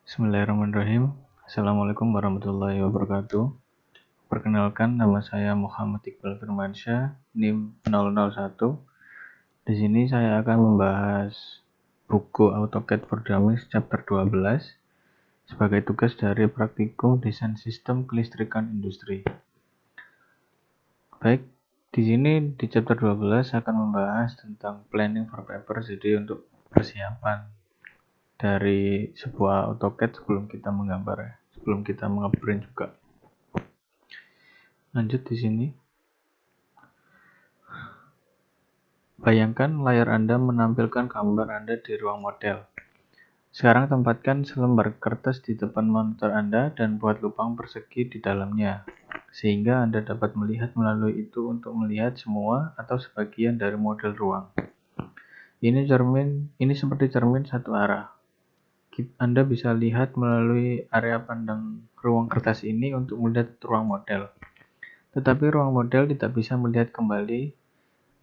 Bismillahirrahmanirrahim. Assalamualaikum warahmatullahi wabarakatuh. Perkenalkan, nama saya Muhammad Iqbal Firmansyah, NIM 001. Di sini saya akan membahas buku AutoCAD for Dummies chapter 12 sebagai tugas dari praktikum desain sistem kelistrikan industri. Baik, di sini di chapter 12 akan membahas tentang planning for paper, jadi untuk persiapan dari sebuah AutoCAD sebelum kita menggambar, sebelum kita ngeprint juga. Lanjut di sini. Bayangkan layar Anda menampilkan gambar Anda di ruang model. Sekarang tempatkan selembar kertas di depan monitor Anda dan buat lubang persegi di dalamnya, sehingga Anda dapat melihat melalui itu untuk melihat semua atau sebagian dari model ruang. Ini seperti cermin satu arah. Anda bisa lihat melalui area pandang ruang kertas ini untuk melihat ruang model. Tetapi ruang model tidak bisa melihat kembali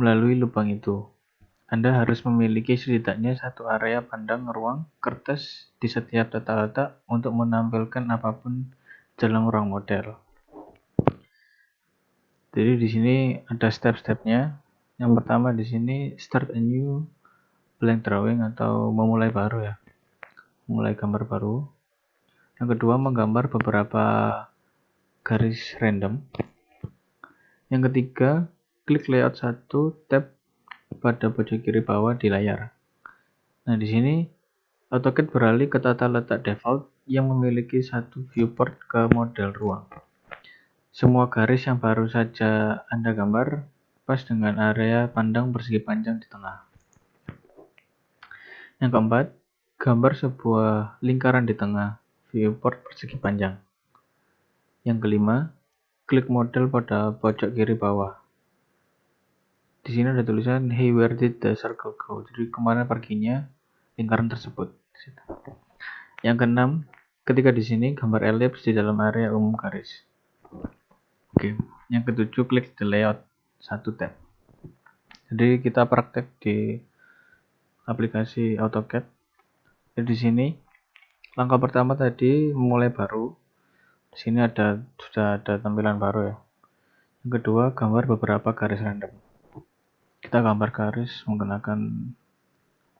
melalui lubang itu. Anda harus memiliki setidaknya satu area pandang ruang kertas di setiap tata letak untuk menampilkan apapun dalam ruang model. Jadi di sini ada step-stepnya. Yang pertama di sini start a new blank drawing atau memulai baru ya. Mulai gambar baru. Yang kedua menggambar beberapa garis random. Yang ketiga, klik layout 1 tab pada pojok kiri bawah di layar. Nah, di sini AutoCAD beralih ke tata letak default yang memiliki satu viewport ke model ruang. Semua garis yang baru saja Anda gambar pas dengan area pandang persegi panjang di tengah. Yang keempat, gambar sebuah lingkaran di tengah viewport persegi panjang. Yang kelima, klik model pada pojok kiri bawah. Di sini ada tulisan, "Hey, where did the circle go?" Jadi kemana perginya lingkaran tersebut. Yang keenam, ketika di sini gambar elips di dalam area umum garis. Oke. Yang ketujuh, klik the layout 1 tab. Jadi kita praktek di aplikasi AutoCAD. Jadi di sini langkah pertama tadi memulai baru. Di sini sudah ada tampilan baru ya. Yang kedua, gambar beberapa garis random. Kita gambar garis menggunakan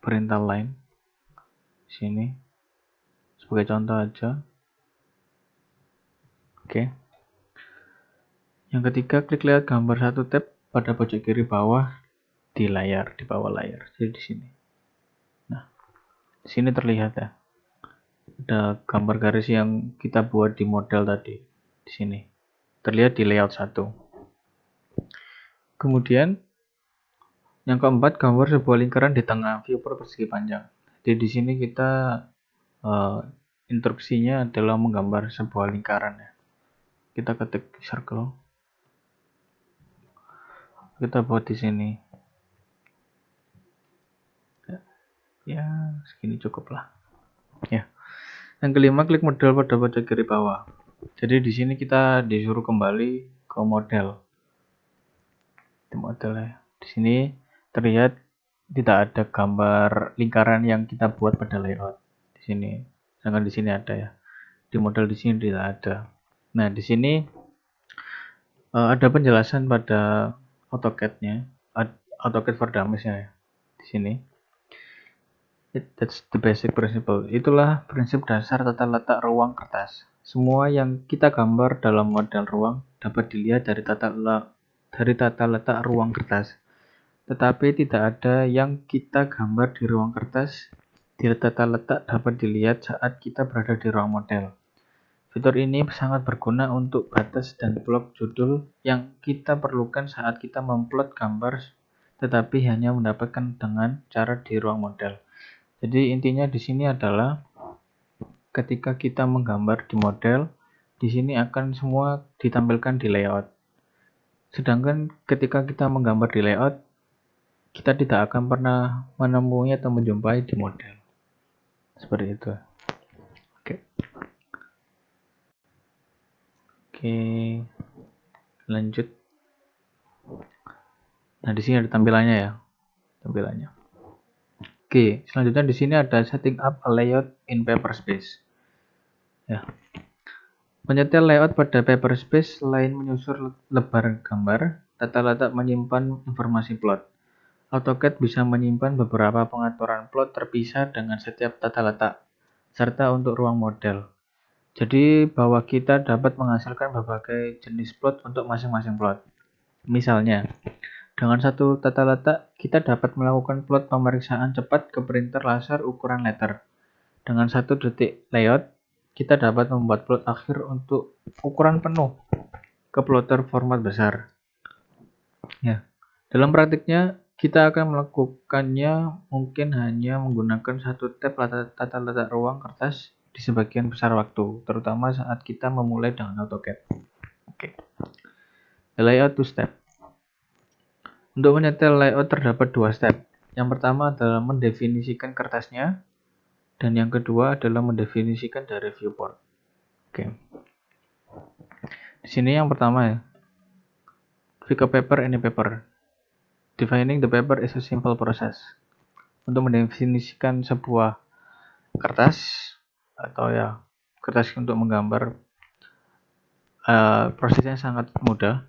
perintah line. Di sini sebagai contoh aja. Oke. Yang ketiga, klik layout gambar 1 tab pada pojok kiri bawah di layar, di bawah layar. Jadi di sini. Nah, di sini terlihat ya. Ada gambar garis yang kita buat di model tadi. Di sini. Terlihat di layout 1. Kemudian yang keempat, gambar sebuah lingkaran di tengah viewport persegi panjang. Jadi di sini kita instruksinya adalah menggambar sebuah lingkaran ya. Kita ketik circle. Kita buat di sini. Ya, segini cukup lah. Ya. Yang kelima, klik model pada pojok kiri bawah. Jadi di sini kita disuruh kembali ke model. Di model ya. Di sini terlihat tidak ada gambar lingkaran yang kita buat pada layout. Di sini. Sedangkan di sini ada ya. Di model di sini tidak ada. Nah, di sini ada penjelasan pada AutoCAD-nya, AutoCAD for Dummies ya. Di sini. That's the basic principle. Itulah prinsip dasar tata letak ruang kertas. Semua yang kita gambar dalam model ruang dapat dilihat dari tata letak ruang kertas. Tetapi tidak ada yang kita gambar di ruang kertas di tata letak dapat dilihat saat kita berada di ruang model. Fitur ini sangat berguna untuk batas dan blok judul yang kita perlukan saat kita memplot gambar, tetapi hanya mendapatkan dengan cara di ruang model. Jadi intinya di sini adalah ketika kita menggambar di model, di sini akan semua ditampilkan di layout. Sedangkan ketika kita menggambar di layout, kita tidak akan pernah menemui atau menjumpai di model. Seperti itu. Oke. Lanjut. Nah, di sini ada tampilannya ya. Oke, selanjutnya di sini ada setting up a layout in paper space. Ya. Menyetel layout pada paper space selain menyusur lebar gambar, tata letak menyimpan informasi plot. AutoCAD bisa menyimpan beberapa pengaturan plot terpisah dengan setiap tata letak, serta untuk ruang model. Jadi bahwa kita dapat menghasilkan berbagai jenis plot untuk masing-masing plot. Misalnya, dengan satu tata letak, kita dapat melakukan plot pemeriksaan cepat ke printer laser ukuran letter. Dengan 1 detik layout, kita dapat membuat plot akhir untuk ukuran penuh ke plotter format besar. Ya. Dalam praktiknya, kita akan melakukannya mungkin hanya menggunakan 1 tab tata letak ruang kertas di sebagian besar waktu, terutama saat kita memulai dengan AutoCAD. Oke. Layout 2 step. Untuk menyetel layout terdapat 2 step. Yang pertama adalah mendefinisikan kertasnya, dan yang kedua adalah mendefinisikan dari viewport. Oke. Di sini yang pertama ya. Pick a paper, any paper. Defining the paper is a simple process. Untuk mendefinisikan sebuah kertas atau ya kertas untuk menggambar, prosesnya sangat mudah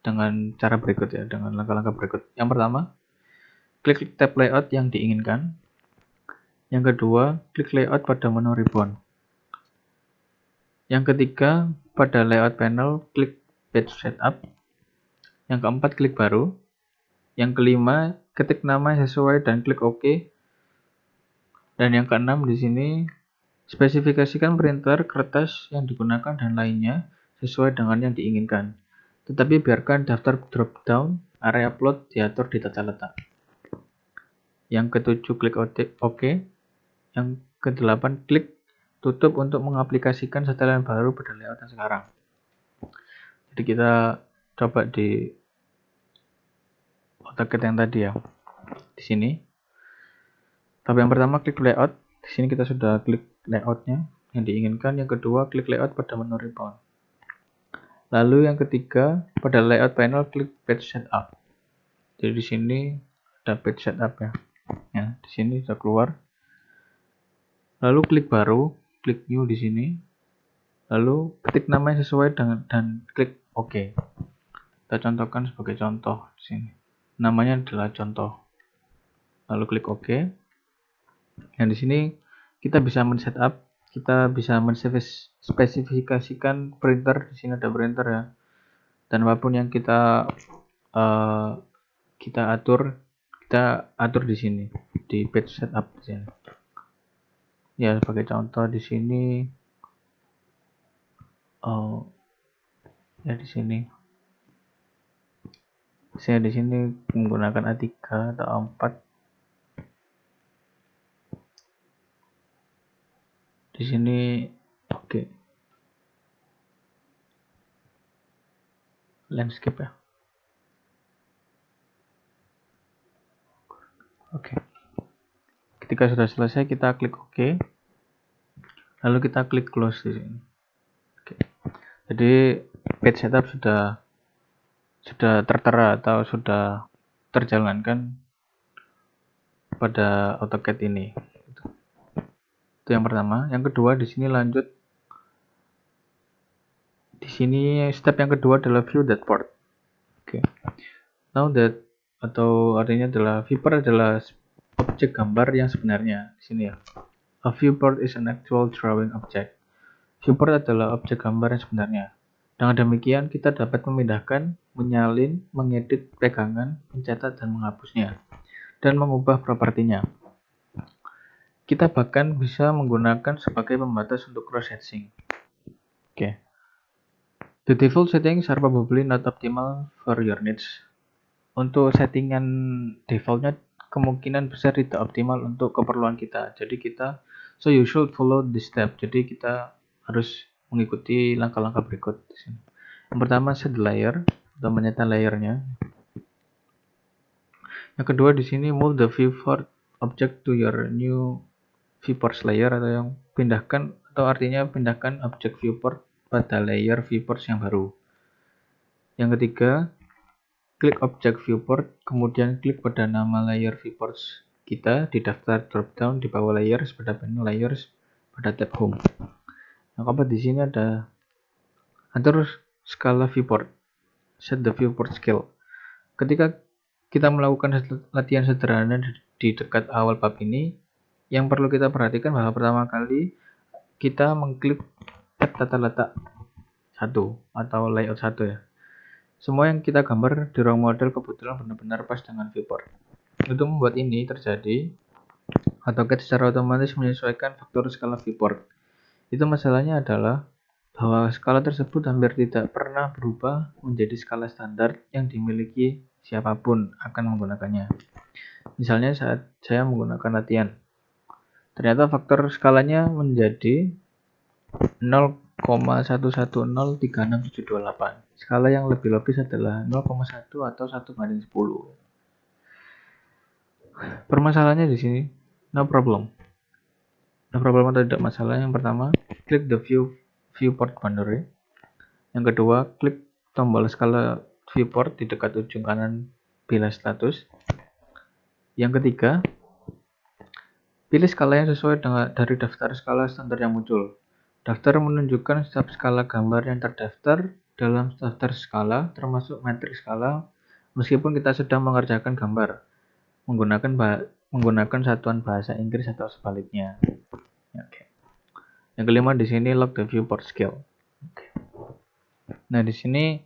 dengan cara berikut ya, dengan langkah-langkah berikut. Yang pertama, klik tab layout yang diinginkan. Yang kedua, klik layout pada menu ribbon. Yang ketiga, pada layout panel, klik page setup. Yang keempat, klik baru. Yang kelima, ketik nama sesuai dan klik OK. Dan yang keenam di sini, spesifikasikan printer, kertas yang digunakan dan lainnya sesuai dengan yang diinginkan. Tetapi biarkan daftar drop-down area plot diatur di tata letak. Yang ketujuh, klik OK. Yang kedelapan, klik tutup untuk mengaplikasikan setelan baru pada layout yang sekarang. Jadi kita coba di AutoCAD yang tadi ya. Di sini. Tab yang pertama klik layout. Di sini kita sudah klik layoutnya yang diinginkan. Yang kedua klik layout pada menu ribbon. Lalu yang ketiga pada layout panel klik page setup. Jadi di sini ada page setup ya. Ya, di sini sudah keluar. Lalu klik baru, klik new di sini. Lalu ketik nama yang sesuai dengan dan klik OK. Kita contohkan sebagai contoh di sini. Namanya adalah contoh. Lalu klik OK. Yang di sini kita bisa men-setup, kita bisa menspesifikasikan printer. Di sini ada printer ya. Dan apapun yang kita atur di sini di page setup di sini. Ya sebagai contoh di sini, ya di sini. Saya di sini menggunakan A3 atau A4. Di sini oke. Landscape ya. Oke. Ketika sudah selesai kita klik OK. Lalu kita klik close di sini. Oke. Jadi page setup sudah tertera atau sudah terjalankan pada AutoCAD ini. Itu yang pertama. Yang kedua di sini lanjut. Di sini step yang kedua adalah view that part. Oke. Now that atau artinya adalah viewport adalah objek gambar yang sebenarnya. Di sini ya. A viewport is an actual drawing object. Viewport adalah objek gambar yang sebenarnya. Dengan demikian kita dapat memindahkan, menyalin, mengedit pegangan, mencetak dan menghapusnya, dan mengubah propertinya. Kita bahkan bisa menggunakan sebagai pembatas untuk cross-hatching. Oke. The default settings are probably not optimal for your needs. Untuk settingan defaultnya kemungkinan besar tidak optimal untuk keperluan kita. Jadi so you should follow this step. Jadi kita harus mengikuti langkah-langkah berikut di sini. Yang pertama set layer atau menyetel layernya. Yang kedua di sini move the viewport object to your new viewports layer, atau yang pindahkan atau artinya pindahkan objek viewport pada layer viewports yang baru. Yang ketiga, klik objek viewport, kemudian klik pada nama layer viewports kita di daftar dropdown di bawah layers pada menu layers pada tab home. Nah, di sini ada atur skala viewport, set the viewport scale. Ketika kita melakukan latihan sederhana di dekat awal bab ini, yang perlu kita perhatikan bahwa pertama kali kita mengklik tata letak 1 atau layout 1 ya. Semua yang kita gambar di ruang model kebetulan benar-benar pas dengan viewport. Untuk membuat ini terjadi, AutoCAD secara otomatis menyesuaikan faktor skala viewport. Itu masalahnya adalah bahwa skala tersebut hampir tidak pernah berubah menjadi skala standar yang dimiliki siapapun akan menggunakannya. Misalnya saat saya menggunakan latihan, ternyata faktor skalanya menjadi 0,11036728. Skala yang lebih logis adalah 0,1 atau 1/10. Permasalahannya di sini, no problem. No problem atau tidak masalah. Yang pertama, klik the viewport boundary. Yang kedua, klik tombol skala viewport di dekat ujung kanan bilah status. Yang ketiga, pilih skala yang sesuai dari daftar skala standar yang muncul. Daftar menunjukkan setiap skala gambar yang terdaftar dalam daftar skala, termasuk metrik skala, meskipun kita sedang mengerjakan gambar menggunakan satuan bahasa Inggris atau sebaliknya. Oke. Yang kelima di sini log the viewport scale. Oke. Nah, di sini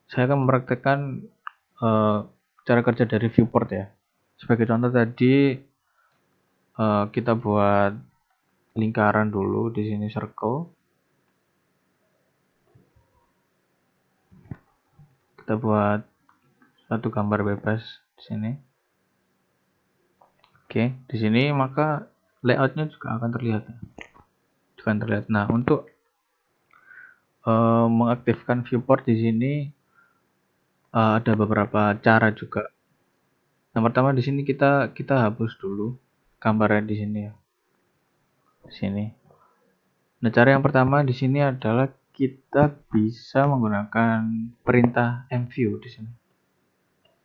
saya akan mempraktekkan cara kerja dari viewport ya. Sebagai contoh tadi kita buat lingkaran dulu, di sini circle. Kita buat satu gambar bebas di sini. Oke, di sini maka layoutnya juga akan terlihat. Nah, untuk mengaktifkan viewport di sini ada beberapa cara juga. Yang pertama di sini kita hapus dulu gambarnya di sini ya. Di sini. Nah, cara yang pertama di sini adalah kita bisa menggunakan perintah mview di sini.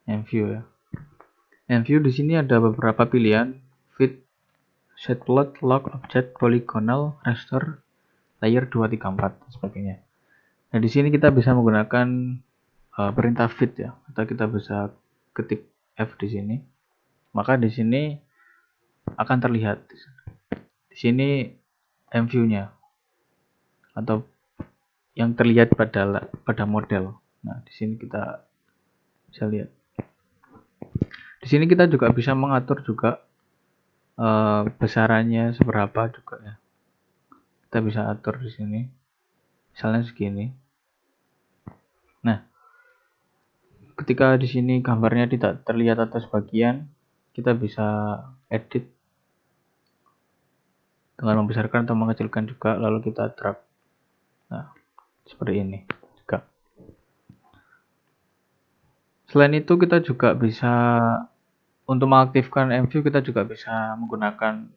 Mview ya. Mview di sini ada beberapa pilihan: fit, set plot, lock, object, polygonal, raster, layer 2, 3, 4 dan sebagainya. Nah, di sini kita bisa menggunakan perintah fit ya, atau kita bisa ketik F di sini. Maka di sini akan terlihat di sini mview-nya atau yang terlihat pada model. Nah, di sini kita bisa lihat. Di sini kita juga bisa mengatur juga besarannya seberapa juga ya. Kita bisa atur di sini. Misalnya segini. Nah, ketika di sini gambarnya tidak terlihat atas bagian, kita bisa edit dengan membesarkan atau mengecilkan juga, lalu kita drag. Nah, seperti ini juga. Selain itu kita juga bisa untuk mengaktifkan mview, kita juga bisa menggunakan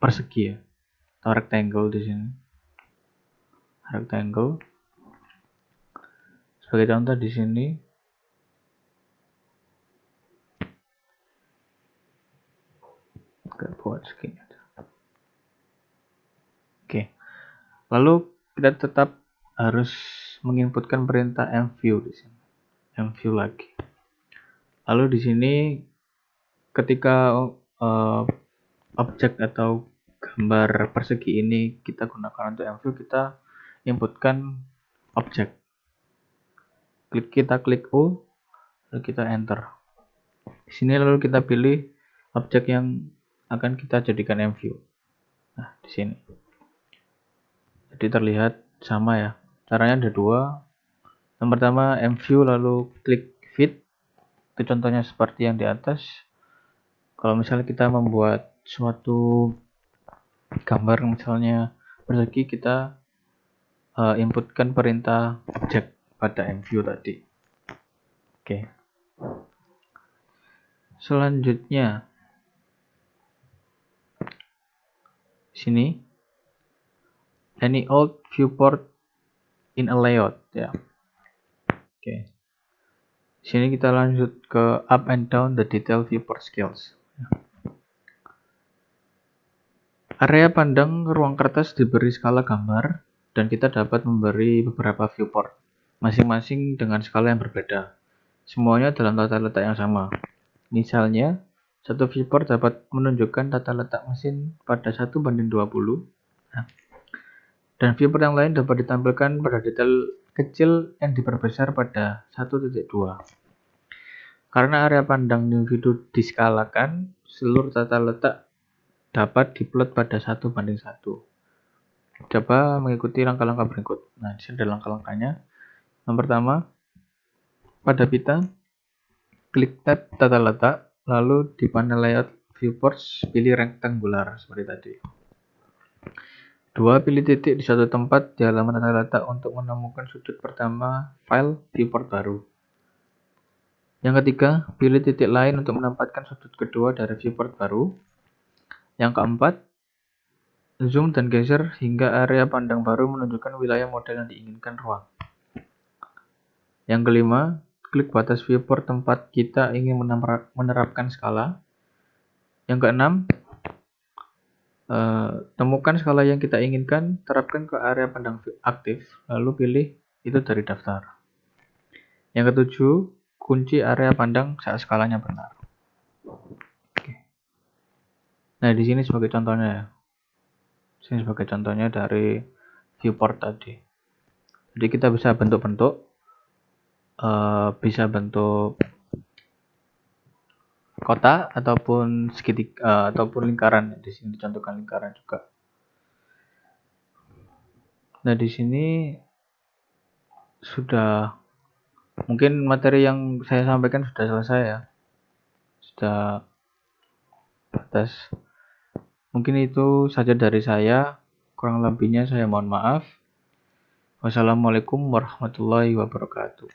persegi ya, atau rectangle di sini. Rectangle. Sebagai contoh di sini. Oke, buat segini. Oke. Lalu kita tetap harus menginputkan perintah mview di sini. Mview lagi. Lalu di sini ketika objek atau gambar persegi ini kita gunakan untuk mview, kita inputkan objek. Kita klik O, lalu kita enter. Di sini lalu kita pilih objek yang akan kita jadikan mview. Nah, di sini. Jadi terlihat sama ya. Caranya ada dua. Yang pertama mview lalu klik fit. Itu contohnya seperti yang di atas. Kalau misalnya kita membuat suatu gambar misalnya persegi, kita inputkan perintah objek pada mview tadi. Oke. Selanjutnya sini any old viewport in a layout ya. Oke. Sini kita lanjut ke up and down the detail viewport scales. Area pandang ruang kertas diberi skala gambar dan kita dapat memberi beberapa viewport, masing-masing dengan skala yang berbeda. Semuanya dalam tata letak yang sama. Misalnya, satu viewport dapat menunjukkan tata letak mesin pada 1:20, dan viewport yang lain dapat ditampilkan pada detail kecil yang diperbesar pada 1.2. Karena area pandang individu diskalakan, seluruh tata letak dapat diplot pada 1:1. Coba mengikuti langkah-langkah berikut. Nah, di sini ada langkah-langkahnya. Yang pertama, pada pita, klik tab tata letak, lalu di panel layout viewports, pilih rectangular seperti tadi. 2. Pilih titik di satu tempat di halaman tata letak untuk menemukan sudut pertama file viewport baru. Yang ketiga, pilih titik lain untuk menempatkan sudut kedua dari viewport baru. Yang keempat, zoom dan geser hingga area pandang baru menunjukkan wilayah model yang diinginkan ruang. Yang kelima, klik batas viewport tempat kita ingin menerapkan skala. Yang keenam, temukan skala yang kita inginkan, terapkan ke area pandang aktif, lalu pilih itu dari daftar. Yang ketujuh, kunci area pandang saat skalanya benar. Oke. Nah, di sini sebagai contohnya ya. Sini sebagai contohnya dari viewport tadi. Jadi kita bisa bentuk-bentuk, bisa bentuk kota ataupun segitiga ataupun lingkaran. Di sini dicontohkan lingkaran juga. Nah, di sini sudah mungkin materi yang saya sampaikan sudah selesai ya. Sudah batas. Mungkin itu saja dari saya. Kurang lebihnya saya mohon maaf. Wassalamualaikum warahmatullahi wabarakatuh.